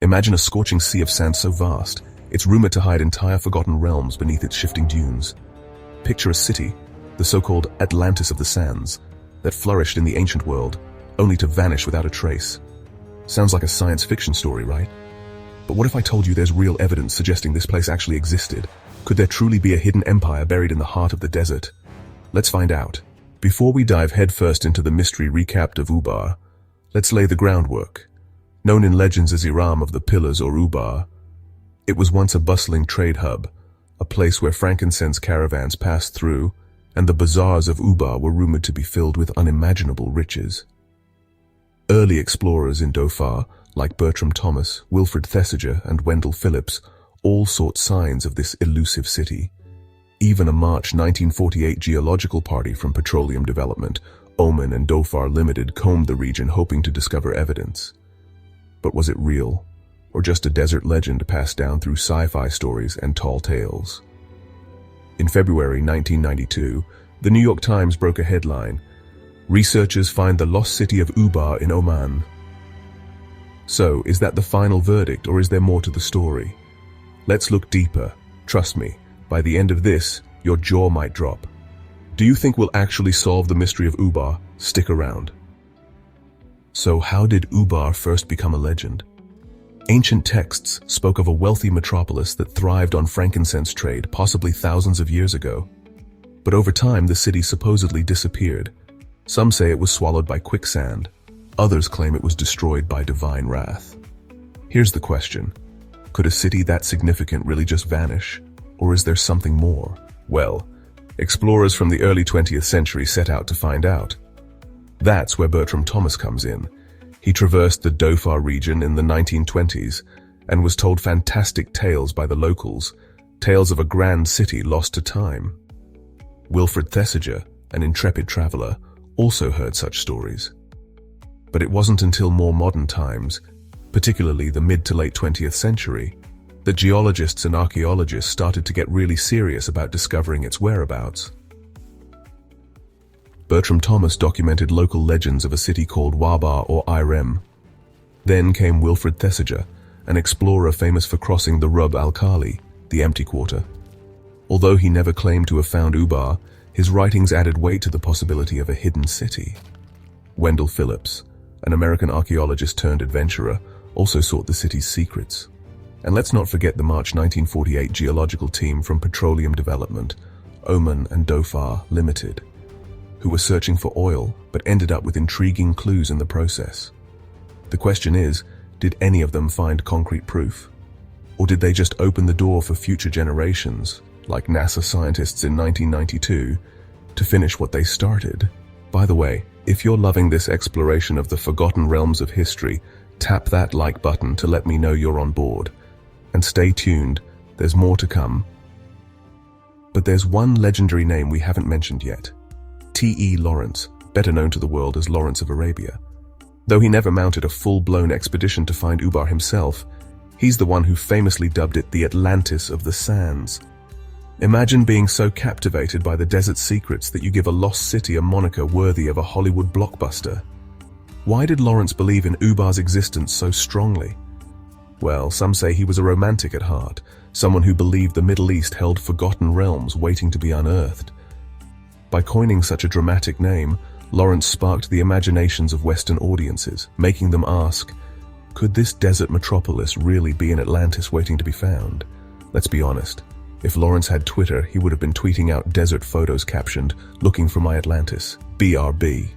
Imagine a scorching sea of sand so vast, it's rumored to hide entire forgotten realms beneath its shifting dunes. Picture a city, the so-called Atlantis of the sands, that flourished in the ancient world, only to vanish without a trace. Sounds like a science fiction story, right? But what if I told you there's real evidence suggesting this place actually existed? Could there truly be a hidden empire buried in the heart of the desert? Let's find out. Before we dive headfirst into the mystery recapped of Ubar, let's lay the groundwork. Known in legends as Iram of the Pillars or Ubar, it was once a bustling trade hub, a place where frankincense caravans passed through, and the bazaars of Ubar were rumored to be filled with unimaginable riches. Early explorers in Dhofar, like Bertram Thomas, Wilfred Thesiger, and Wendell Phillips, all sought signs of this elusive city. Even a March 1948 geological party from Petroleum Development, Oman and Dhofar Limited combed the region hoping to discover evidence. But was it real, or just a desert legend passed down through sci-fi stories and tall tales? In February 1992, the New York Times broke a headline: "Researchers find the lost city of Ubar in Oman." So, is that the final verdict, or is there more to the story? Let's look deeper. Trust me, by the end of this, your jaw might drop. Do you think we'll actually solve the mystery of Ubar? Stick around. So how did Ubar first become a legend? Ancient texts spoke of a wealthy metropolis that thrived on frankincense trade, possibly thousands of years ago. But over time, the city supposedly disappeared. Some say it was swallowed by quicksand. Others claim it was destroyed by divine wrath. Here's the question. Could a city that significant really just vanish? Or is there something more? Well, explorers from the early 20th century set out to find out. That's where Bertram Thomas comes in. He traversed the Dhofar region in the 1920s and was told fantastic tales by the locals, tales of a grand city lost to time. Wilfred Thesiger, an intrepid traveler, also heard such stories. But it wasn't until more modern times, particularly the mid to late 20th century, that geologists and archaeologists started to get really serious about discovering its whereabouts. Bertram Thomas documented local legends of a city called Ubar or Iram. Then came Wilfred Thesiger, an explorer famous for crossing the Rub al-Khali, the empty quarter. Although he never claimed to have found Ubar, his writings added weight to the possibility of a hidden city. Wendell Phillips, an American archaeologist turned adventurer, also sought the city's secrets. And let's not forget the March 1948 geological team from Petroleum Development, Oman and Dhofar Limited, who were searching for oil but ended up with intriguing clues in the process. The question is, did any of them find concrete proof? Or did they just open the door for future generations, like NASA scientists in 1992, to finish what they started? By the way, if you're loving this exploration of the forgotten realms of history, tap that like button to let me know you're on board. And stay tuned, there's more to come. But there's one legendary name we haven't mentioned yet. T.E. Lawrence, better known to the world as Lawrence of Arabia. Though he never mounted a full-blown expedition to find Ubar himself, he's the one who famously dubbed it the Atlantis of the sands. Imagine being so captivated by the desert's secrets that you give a lost city a moniker worthy of a Hollywood blockbuster. Why did Lawrence believe in Ubar's existence so strongly? Well, some say he was a romantic at heart, someone who believed the Middle East held forgotten realms waiting to be unearthed. By coining such a dramatic name, Lawrence sparked the imaginations of Western audiences, making them ask, could this desert metropolis really be an Atlantis waiting to be found? Let's be honest. If Lawrence had Twitter, he would have been tweeting out desert photos captioned, "Looking for my Atlantis, BRB."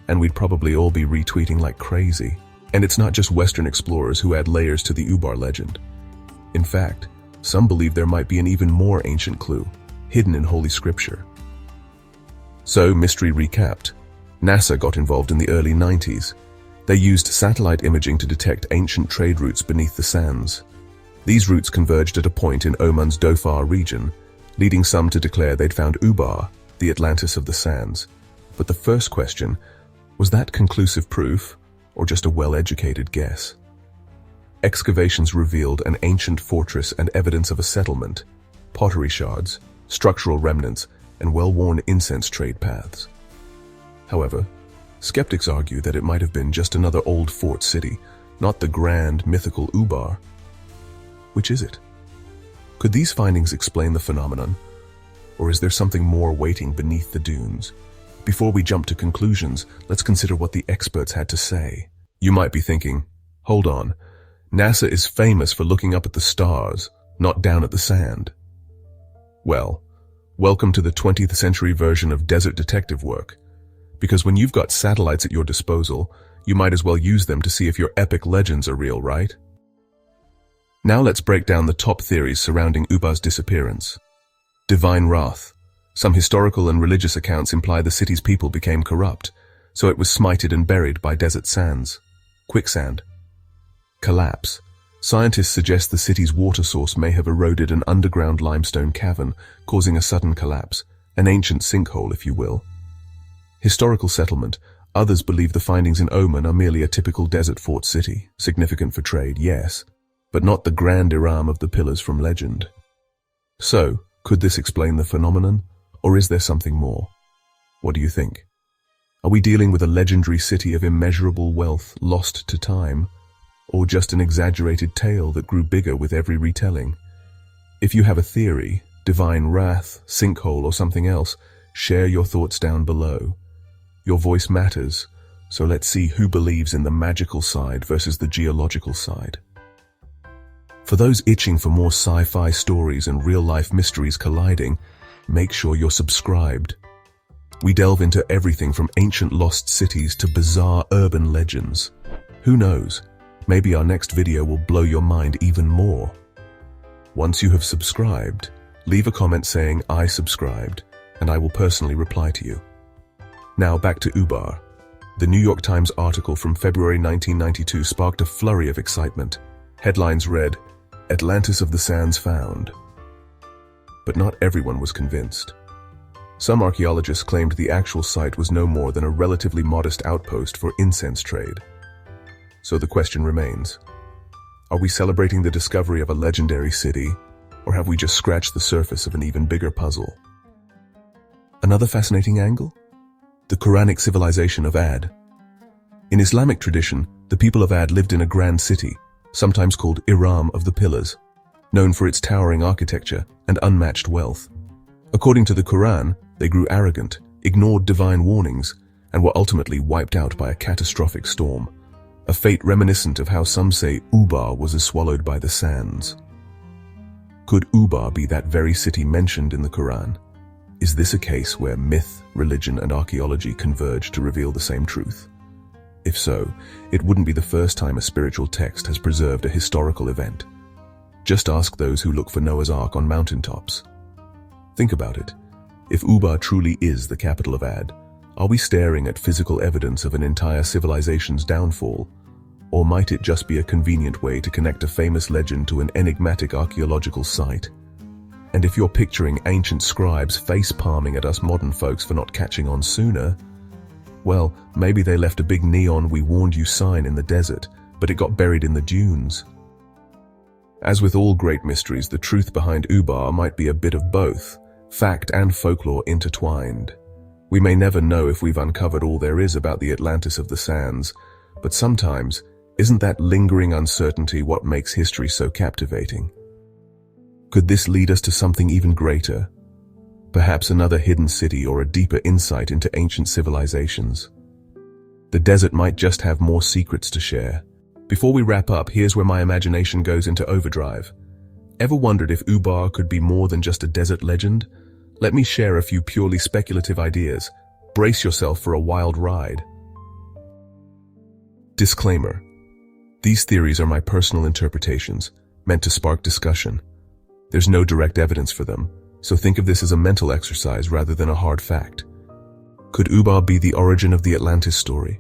And we'd probably all be retweeting like crazy. And it's not just Western explorers who add layers to the Ubar legend. In fact, some believe there might be an even more ancient clue, hidden in Holy Scripture. So, mystery recapped. NASA got involved in the early 90s. They used satellite imaging to detect ancient trade routes beneath the sands. These routes converged at a point in Oman's Dhofar region, leading some to declare they'd found Ubar, the Atlantis of the sands. But the first question, was that conclusive proof, or just a well-educated guess? Excavations revealed an ancient fortress and evidence of a settlement, pottery shards, structural remnants, and well-worn incense trade paths. However, skeptics argue that it might have been just another old fort city, not the grand, mythical Ubar. Which is it? Could these findings explain the phenomenon, or is there something more waiting beneath the dunes? Before we jump to conclusions, let's consider what the experts had to say. You might be thinking, hold on, NASA is famous for looking up at the stars, not down at the sand. Well, welcome to the 20th century version of desert detective work. Because when you've got satellites at your disposal, you might as well use them to see if your epic legends are real, right? Now let's break down the top theories surrounding Ubar's disappearance. Divine wrath. Some historical and religious accounts imply the city's people became corrupt, so it was smited and buried by desert sands. Quicksand. Collapse. Scientists suggest the city's water source may have eroded an underground limestone cavern, causing a sudden collapse, an ancient sinkhole, if you will. Historical settlement. Others believe the findings in Oman are merely a typical desert fort city, significant for trade, yes, but not the grand Iram of the pillars from legend. So, could this explain the phenomenon, or is there something more? What do you think? Are we dealing with a legendary city of immeasurable wealth lost to time, or just an exaggerated tale that grew bigger with every retelling? If you have a theory, divine wrath, sinkhole, or something else, share your thoughts down below. Your voice matters, so let's see who believes in the magical side versus the geological side. For those itching for more sci-fi stories and real-life mysteries colliding, make sure you're subscribed. We delve into everything from ancient lost cities to bizarre urban legends. Who knows, maybe our next video will blow your mind even more. Once you have subscribed, leave a comment saying "I subscribed," and I will personally reply to you. Now back to Ubar. The New York Times article from February 1992 sparked a flurry of excitement. Headlines read, "Atlantis of the Sands Found." But not everyone was convinced. Some archaeologists claimed the actual site was no more than a relatively modest outpost for incense trade. So the question remains, are we celebrating the discovery of a legendary city, or have we just scratched the surface of an even bigger puzzle? Another fascinating angle? The Quranic Civilization of Ad. In Islamic tradition, the people of Ad lived in a grand city, sometimes called Iram of the Pillars, known for its towering architecture and unmatched wealth. According to the Quran, they grew arrogant, ignored divine warnings, and were ultimately wiped out by a catastrophic storm, a fate reminiscent of how some say Ubar was swallowed by the sands. Could Ubar be that very city mentioned in the Quran? Is this a case where myth, religion, and archaeology converge to reveal the same truth? If so, it wouldn't be the first time a spiritual text has preserved a historical event. Just ask those who look for Noah's Ark on mountaintops. Think about it. If Ubar truly is the capital of Ad, are we staring at physical evidence of an entire civilization's downfall? Or might it just be a convenient way to connect a famous legend to an enigmatic archaeological site? And if you're picturing ancient scribes face-palming at us modern folks for not catching on sooner, well, maybe they left a big neon "We warned you" sign in the desert, but it got buried in the dunes. As with all great mysteries, the truth behind Ubar might be a bit of both, fact and folklore intertwined. We may never know if we've uncovered all there is about the Atlantis of the sands, but sometimes, isn't that lingering uncertainty what makes history so captivating? Could this lead us to something even greater? Perhaps another hidden city or a deeper insight into ancient civilizations? The desert might just have more secrets to share. Before we wrap up, here's where my imagination goes into overdrive. Ever wondered if Ubar could be more than just a desert legend? Let me share a few purely speculative ideas. Brace yourself for a wild ride. Disclaimer. These theories are my personal interpretations, meant to spark discussion. There's no direct evidence for them, so think of this as a mental exercise rather than a hard fact. Could Ubar be the origin of the Atlantis story?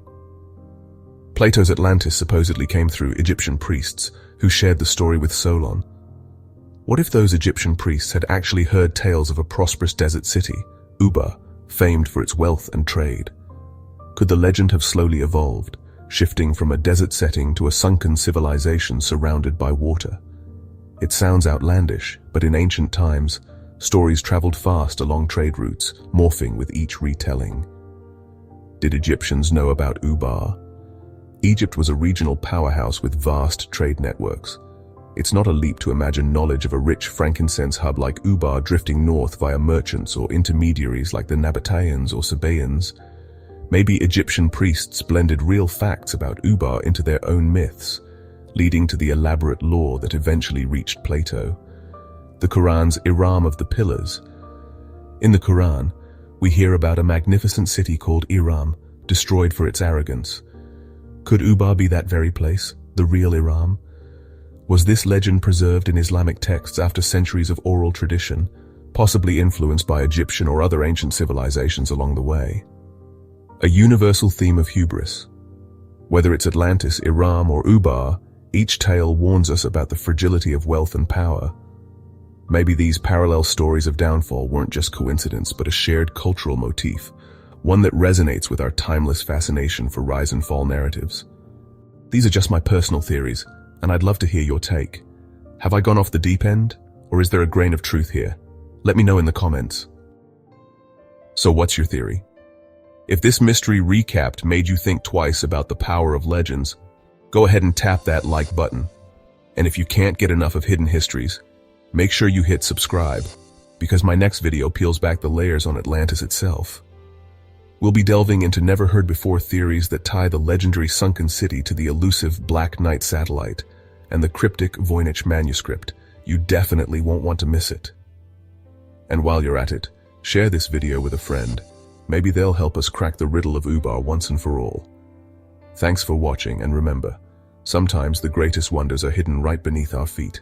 Plato's Atlantis supposedly came through Egyptian priests who shared the story with Solon. What if those Egyptian priests had actually heard tales of a prosperous desert city, Ubar, famed for its wealth and trade? Could the legend have slowly evolved, shifting from a desert setting to a sunken civilization surrounded by water? It sounds outlandish, but in ancient times, stories traveled fast along trade routes, morphing with each retelling. Did Egyptians know about Ubar? Egypt was a regional powerhouse with vast trade networks. It's not a leap to imagine knowledge of a rich frankincense hub like Ubar drifting north via merchants or intermediaries like the Nabateans or Sabaeans. Maybe Egyptian priests blended real facts about Ubar into their own myths, leading to the elaborate lore that eventually reached Plato. The Quran's Iram of the Pillars. In the Quran, we hear about a magnificent city called Iram, destroyed for its arrogance. Could Ubar be that very place, the real Iram? Was this legend preserved in Islamic texts after centuries of oral tradition, possibly influenced by Egyptian or other ancient civilizations along the way? A universal theme of hubris. Whether it's Atlantis, Iram, or Ubar, each tale warns us about the fragility of wealth and power. Maybe these parallel stories of downfall weren't just coincidence, but a shared cultural motif, one that resonates with our timeless fascination for rise and fall narratives. These are just my personal theories, and I'd love to hear your take. Have I gone off the deep end, or is there a grain of truth here? Let me know in the comments. So what's your theory? If this mystery recapped made you think twice about the power of legends, go ahead and tap that like button. And if you can't get enough of hidden histories, make sure you hit subscribe, because my next video peels back the layers on Atlantis itself. We'll be delving into never-heard-before theories that tie the legendary sunken city to the elusive Black Knight satellite and the cryptic Voynich manuscript. You definitely won't want to miss it. And while you're at it, share this video with a friend. Maybe they'll help us crack the riddle of Ubar once and for all. Thanks for watching, and remember, sometimes the greatest wonders are hidden right beneath our feet.